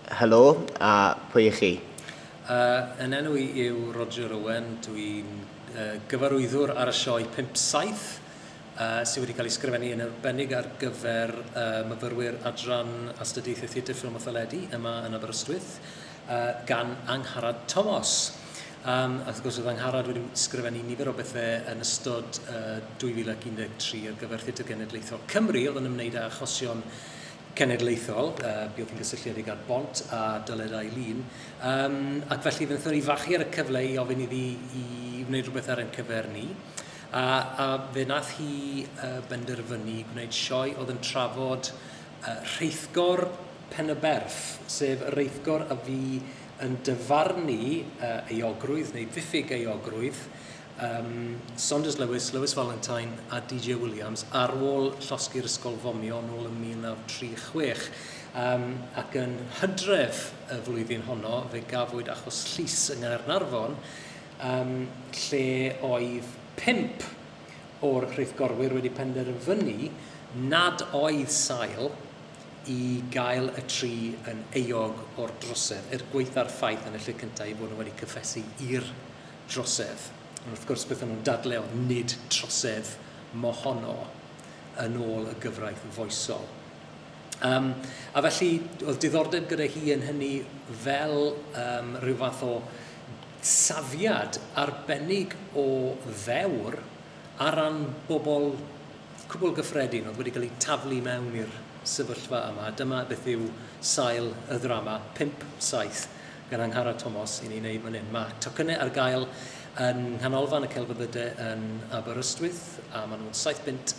Helo, a pwy chi? Yn enw I yw Roger Owen, dwi'n gyfarwyddwr ar y sioe 5-7 sydd wedi cael ei sgrifennu yn arbennig ar gyfer myfyrwyr adran astudiaethau theatr ffilm a theledu yma yn Aberystwyth gan Angharad Thomas. Wrth gwrs oedd Angharad wedi sgrifennu nifer o bethau yn ystod 2013 ar gyfer Theatr Genedlaethol Cymru oedd yn ymwneud â achosion cenedlaethol, buodd yn gysylltiedig ar Bont a Dyled Eileen. Ac felly fe wnaethon ni fachu ar y cyfle I ofyn iddi I wneud rhywbeth ar ein cyfer ni. A fe nath hi benderfynu gwneud sioe oedd yn trafod rheithgor Penyberth, sef y rheithgor a fi yn dyfarnu euogrwydd, neu ddiffyg euogrwydd, Saunders Lewis, Lewis Valentine a DJ Williams ar ôl llosgi'r ysgol fomio nôl yn 1936. Ac yn hydref y flwyddyn honno, fe gafwyd achos llys yng Nghaernarfon, lle oedd 5 o'r rheithgorwyr wedi penderfynu nad oedd sail I gael y tri yn euog o'r drosedd, gweitha'r ffaith yn y lle cyntaf I fod nhw wedi cyffesu i'r drosedd. Ond wrth gwrs beth nhw'n dadle oedd nid trosedd mohono yn ôl y gyfraith foesol. A felly oedd diddordeb gyda hi yn hynny fel rhyw fath o safiad arbennig o ddewr ar ran bobl cwbl gyffredin oedd wedi cael ei taflu mewn i'r sefyllfa yma. Dyma beth yw sail y ddrama 5-7 gan Angharad Thomas I ni'n neud fan hyn. Mae tocynnau ar gael yn nghanolfan y celfyddydau yn Aberystwyth a maen nhw'n 7 punt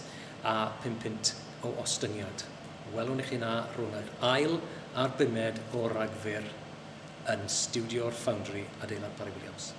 a 5 punt o ostyngiad. Welwn I chi na rhwng yr ail a'r 5 o Ragfyr yn Studio'r Foundry adeilad Parry Williams.